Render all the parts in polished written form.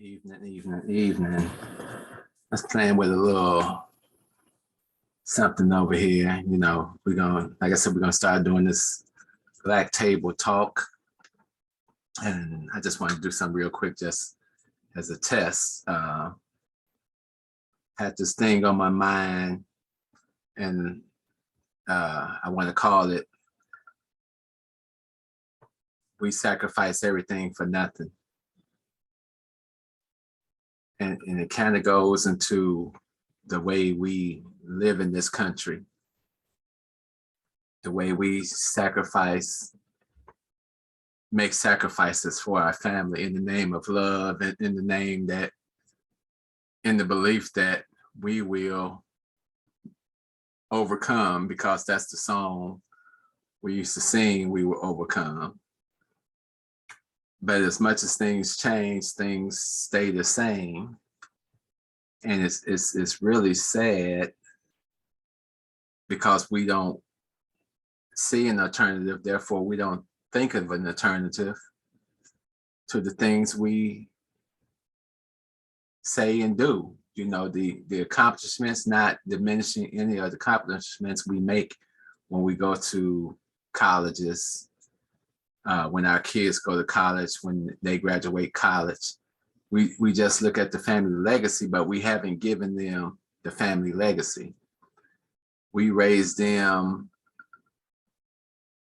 Evening. Let's plan with a little something over here. Like I said, we're gonna start doing this black table talk. And I just want to do something real quick just as a test. Had this thing on my mind and I want to call it "We Sacrifice Everything for Nothing." And it kind of goes into the way we live in this country, the way we make sacrifices for our family in the name of love, and in the belief that we will overcome, because that's the song we used to sing, we will overcome. But as much as things change, things stay the same. And it's really sad because we don't see an alternative, therefore we don't think of an alternative to the things we say and do. The accomplishments, not diminishing any of the accomplishments we make when we go to colleges, when our kids go to college, when they graduate college. We just look at the family legacy, but we haven't given them the family legacy. We raised them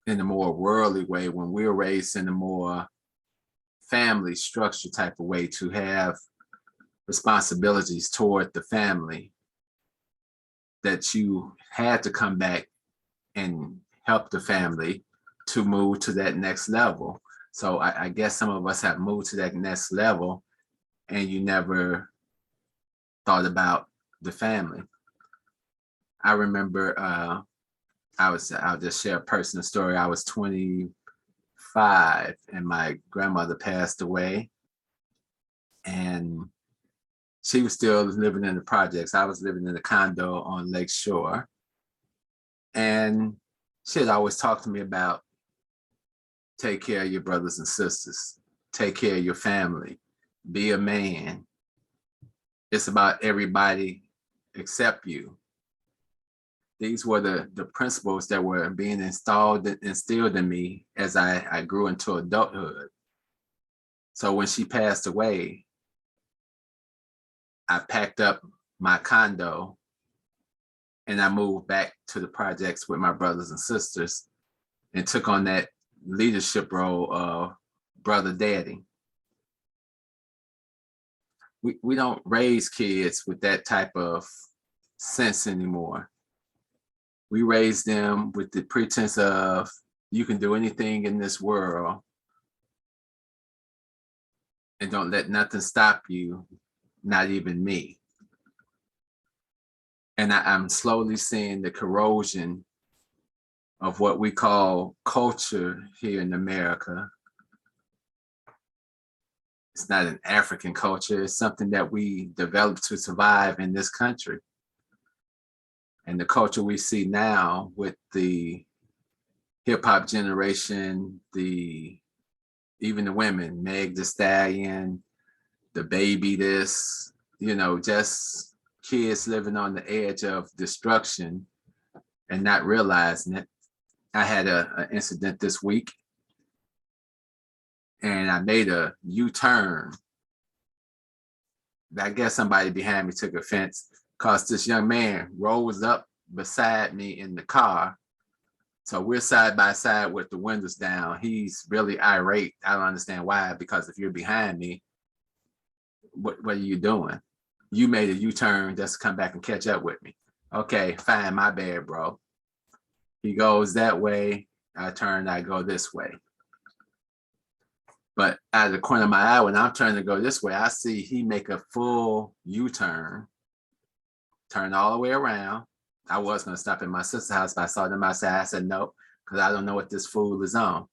in a more worldly way when we were raised in a more family structure type of way, to have responsibilities toward the family, that you had to come back and help the family to move to that next level. So I guess some of us have moved to that next level and you never thought about the family. I remember I'll just share a personal story. I was 25 and my grandmother passed away, and she was still living in the projects. I was living in a condo on Lake Shore. And she had always talked to me about, take care of your brothers and sisters, take care of your family, be a man. It's about everybody except you. These were the principles that were being instilled in me as I grew into adulthood. So when she passed away, I packed up my condo and I moved back to the projects with my brothers and sisters and took on that leadership role of brother daddy. We don't raise kids with that type of sense anymore. We raise them with the pretense of, you can do anything in this world and don't let nothing stop you, not even me. And I'm slowly seeing the corrosion of what we call culture here in America. It's not an African culture. It's something that we developed to survive in this country. And the culture we see now with the hip hop generation, even the women, Meg Thee Stallion, the baby this, just kids living on the edge of destruction and not realizing it. I had an incident this week and I made a U-turn. I guess somebody behind me took offense because this young man rose up beside me in the car. So we're side by side with the windows down. He's really irate. I don't understand why, because if you're behind me, what are you doing? You made a U-turn just to come back and catch up with me. Okay, fine, my bad, bro. He goes that way, I turn, I go this way. But out of the corner of my eye, when I'm trying to go this way, I see he make a full U-turn, turn all the way around. I was gonna stop at my sister's house, but I saw them outside. I said, no, because I don't know what this fool is on.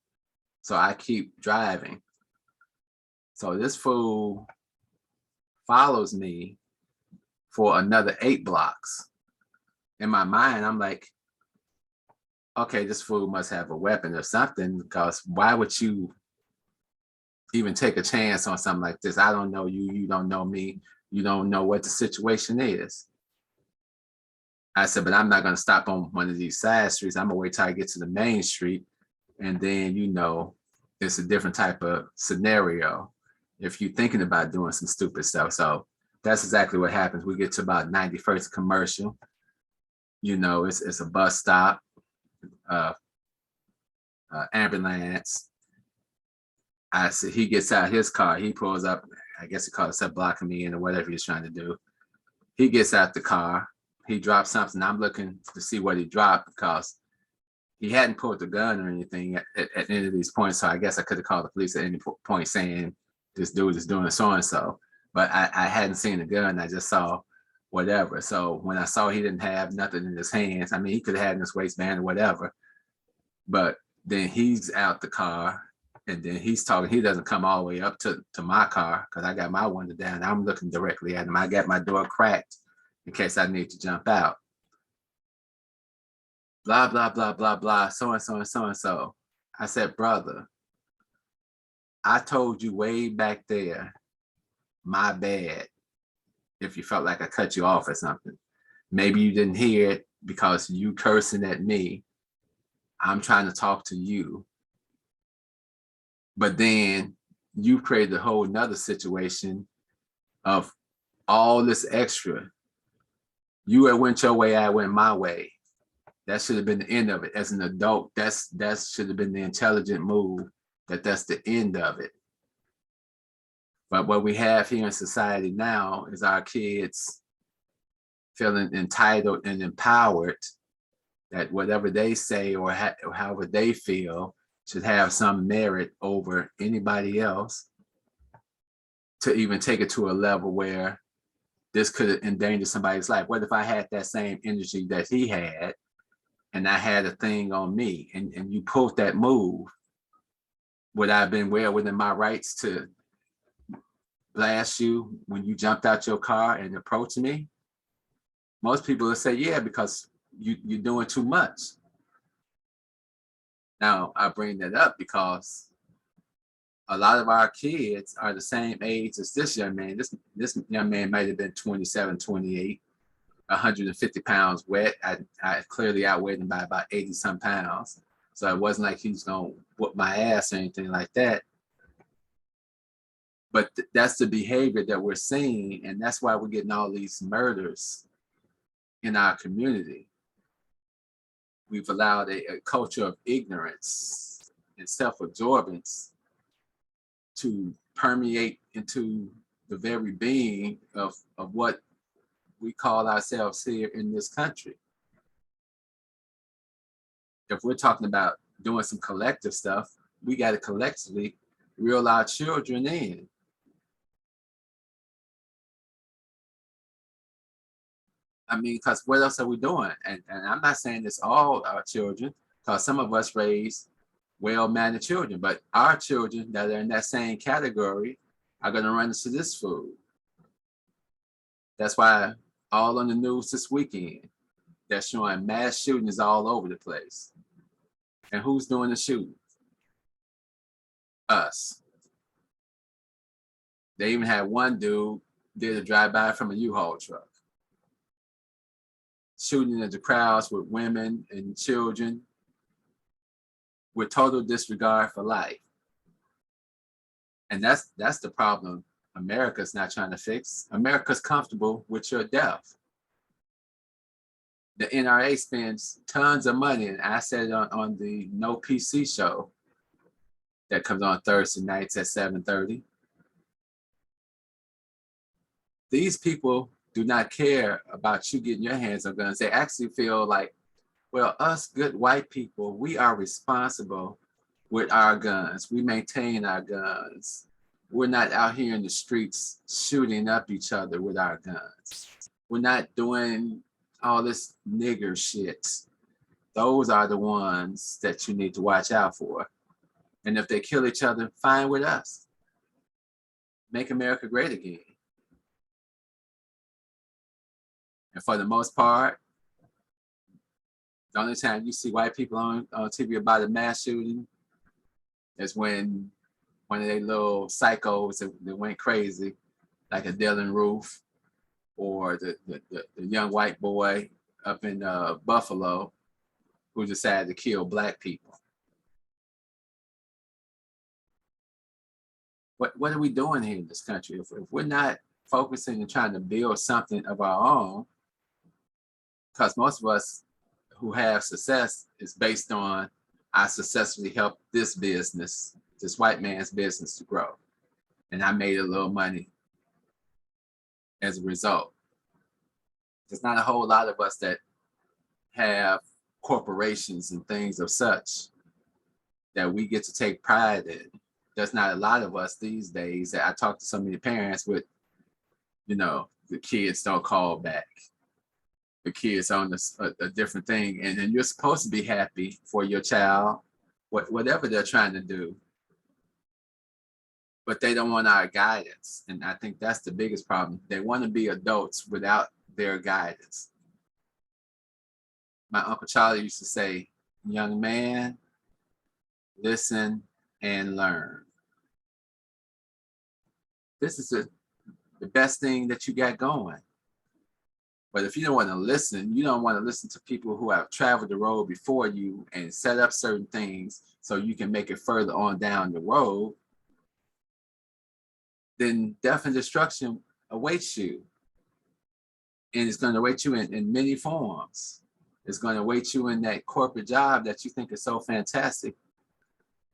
So I keep driving. So this fool follows me for another 8 blocks. In my mind, I'm like, okay, this fool must have a weapon or something, because why would you even take a chance on something like this. I don't know you, you don't know me, you don't know what the situation is. I said, but I'm not going to stop on one of these side streets. I'm going to wait till I get to the main street. And then, it's a different type of scenario if you're thinking about doing some stupid stuff. So that's exactly what happens. We get to about 91st commercial. It's a bus stop, ambulance. I said, he gets out his car. He pulls up. I guess he called himself blocking me in or whatever he's trying to do. He gets out the car. He drops something. I'm looking to see what he dropped because he hadn't pulled the gun or anything at any of these points. So I guess I could have called the police at any point saying this dude is doing so and so. But I hadn't seen the gun. I just saw whatever. So when I saw he didn't have nothing in his hands, I mean, he could have had in his waistband or whatever. But then he's out the car and then he's talking. He doesn't come all the way up to my car because I got my window down. I'm looking directly at him. I got my door cracked in case I need to jump out. Blah, blah, blah, blah, blah, so and so and so and so. I said, brother, I told you way back there, my bad, if you felt like I cut you off or something. Maybe you didn't hear it because you cursing at me. I'm trying to talk to you. But then you created a whole nother situation of all this extra. You had went your way, I went my way. That should have been the end of it. As an adult, that should have been the intelligent move, that's the end of it. But what we have here in society now is our kids feeling entitled and empowered that whatever they say or however they feel should have some merit over anybody else, to even take it to a level where this could endanger somebody's life. What if I had that same energy that he had and I had a thing on me and you pulled that move? Would I have been well within my rights to blast you when you jumped out your car and approached me? Most people will say, yeah, because you're doing too much. Now, I bring that up because a lot of our kids are the same age as this young man. This young man might have been 27, 28, 150 pounds wet. I clearly outweighed him by about 80 some pounds. So it wasn't like he's going to whoop my ass or anything like that. But that's the behavior that we're seeing. And that's why we're getting all these murders in our community. We've allowed a culture of ignorance and self-absorbance to permeate into the very being of what we call ourselves here in this country. If we're talking about doing some collective stuff, we got to collectively reel our children in. I mean, because what else are we doing? And I'm not saying it's all our children, because some of us raise well-mannered children, but our children that are in that same category are going to run into this food. That's why all on the news this weekend, they're showing mass shootings all over the place. And who's doing the shooting? Us. They even had one dude did a drive-by from a U-Haul truck, shooting at the crowds with women and children with total disregard for life. And that's the problem America's not trying to fix. America's comfortable with your death. The NRA spends tons of money, and I said it on the No PC show that comes on Thursday nights at 7:30. These people do not care about you getting your hands on guns. They actually feel like, well, us good white people, we are responsible with our guns. We maintain our guns. We're not out here in the streets shooting up each other with our guns. We're not doing all this nigger shit. Those are the ones that you need to watch out for. And if they kill each other, fine with us. Make America great again. And for the most part, the only time you see white people on TV about a mass shooting is when one of their little psychos that went crazy, like a Dylan Roof, or the young white boy up in Buffalo who decided to kill black people. What are we doing here in this country? If we're not focusing and trying to build something of our own, because most of us who have success is based on I successfully helped this business, this white man's business to grow. And I made a little money as a result. There's not a whole lot of us that have corporations and things of such that we get to take pride in. There's not a lot of us these days that I talk to so many parents with, the kids don't call back. The kids on a different thing. And then you're supposed to be happy for your child, whatever they're trying to do. But they don't want our guidance. And I think that's the biggest problem. They want to be adults without their guidance. My Uncle Charlie used to say, young man, listen and learn. This is the best thing that you got going. But if you don't want to listen, you don't want to listen to people who have traveled the road before you and set up certain things so you can make it further on down the road, then death and destruction awaits you. And it's going to await you in many forms. It's going to await you in that corporate job that you think is so fantastic,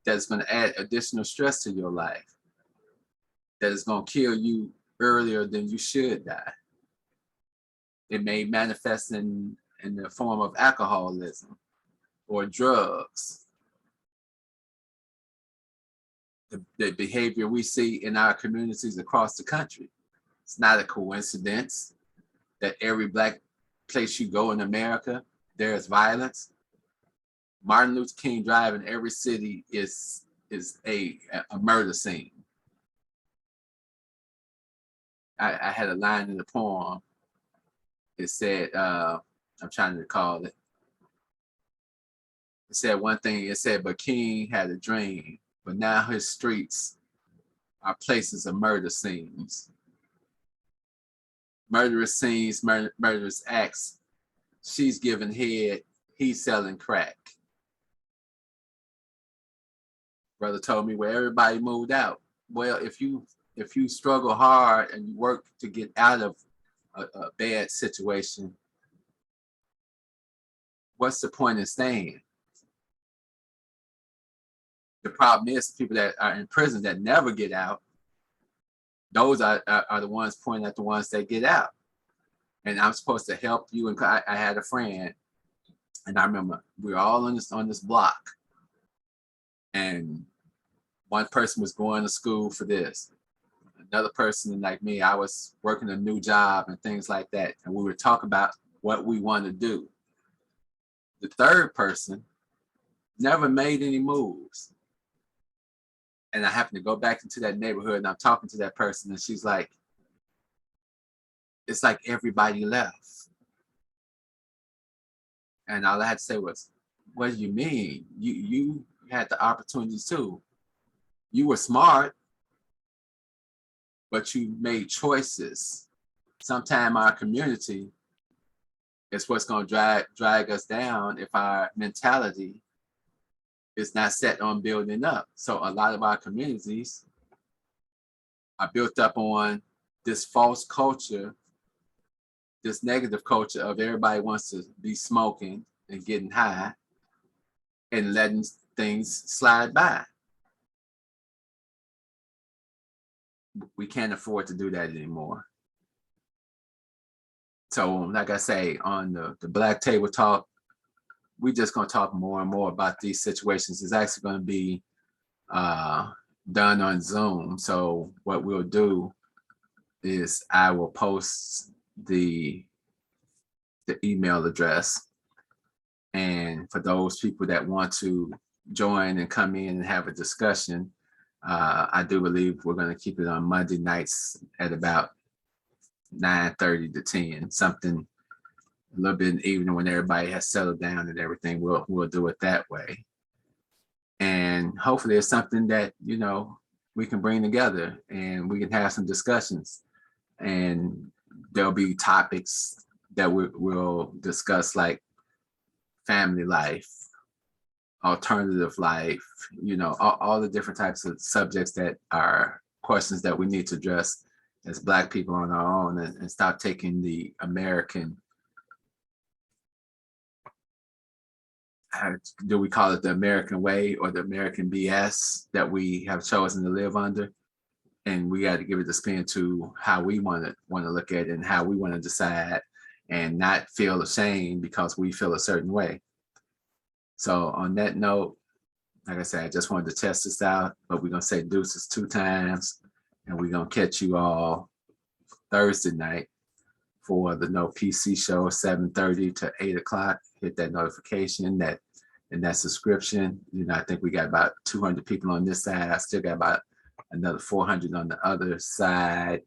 that's going to add additional stress to your life, that is going to kill you earlier than you should die. It may manifest in the form of alcoholism or drugs. The behavior we see in our communities across the country. It's not a coincidence that every black place you go in America, there's violence. Martin Luther King Drive in every city is a murder scene. I had a line in the poem. It said, I'm trying to recall it. It said one thing, it said, but King had a dream, but now his streets are places of murder scenes. Murderous scenes, murderous acts. She's giving head, he's selling crack. Brother told me where everybody moved out. Well, if you struggle hard and you work to get out of a bad situation, what's the point in staying? The problem is people that are in prison that never get out, those are the ones pointing at the ones that get out. And I'm supposed to help you. And I had a friend, and I remember we were all on this block, and one person was going to school for this. Another person like me, I was working a new job and things like that. And we were talking about what we want to do. The third person never made any moves. And I happened to go back into that neighborhood and I'm talking to that person and she's like, it's like everybody left. And all I had to say was, what do you mean? You had the opportunities too. You were smart, but you made choices. Sometimes our community is what's going to drag us down if our mentality is not set on building up. So a lot of our communities are built up on this false culture, this negative culture of everybody wants to be smoking and getting high and letting things slide by. We can't afford to do that anymore. So like I say, on the Black Table Talk, we're just going to talk more and more about these situations. It's actually going to be done on Zoom. So what we'll do is I will post the email address. And for those people that want to join and come in and have a discussion, I do believe we're going to keep it on Monday nights at about 9:30 to 10, something a little bit in the evening when everybody has settled down and everything. We'll do it that way. And hopefully it's something that, we can bring together and we can have some discussions. And there'll be topics that we'll discuss, like family life, alternative life, you know, all the different types of subjects that are questions that we need to address as Black people on our own, and stop taking the American, do we call it the American way or the American BS that we have chosen to live under? And we got to give it the spin to how we want to look at it and how we want to decide, and not feel ashamed because we feel a certain way. So on that note, like I said, I just wanted to test this out, but we're going to say deuces 2 times, and we're going to catch you all Thursday night for the No PC show, 7:30 to 8 o'clock. Hit that notification, that and that subscription. You know, I think we got about 200 people on this side. I still got about another 400 on the other side.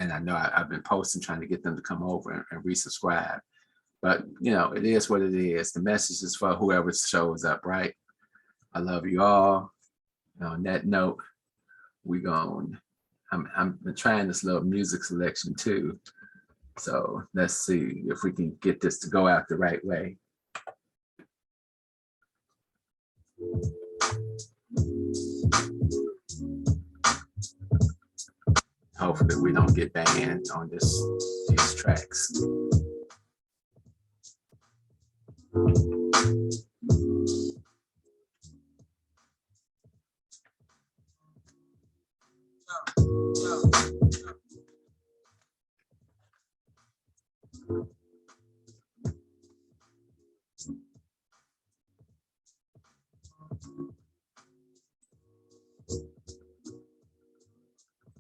And I know I've been posting, trying to get them to come over and resubscribe. But, you know, it is what it is. The message is for whoever shows up, right? I love you all. And on that note, I'm trying this little music selection too. So let's see if we can get this to go out the right way. Hopefully we don't get banned on these tracks.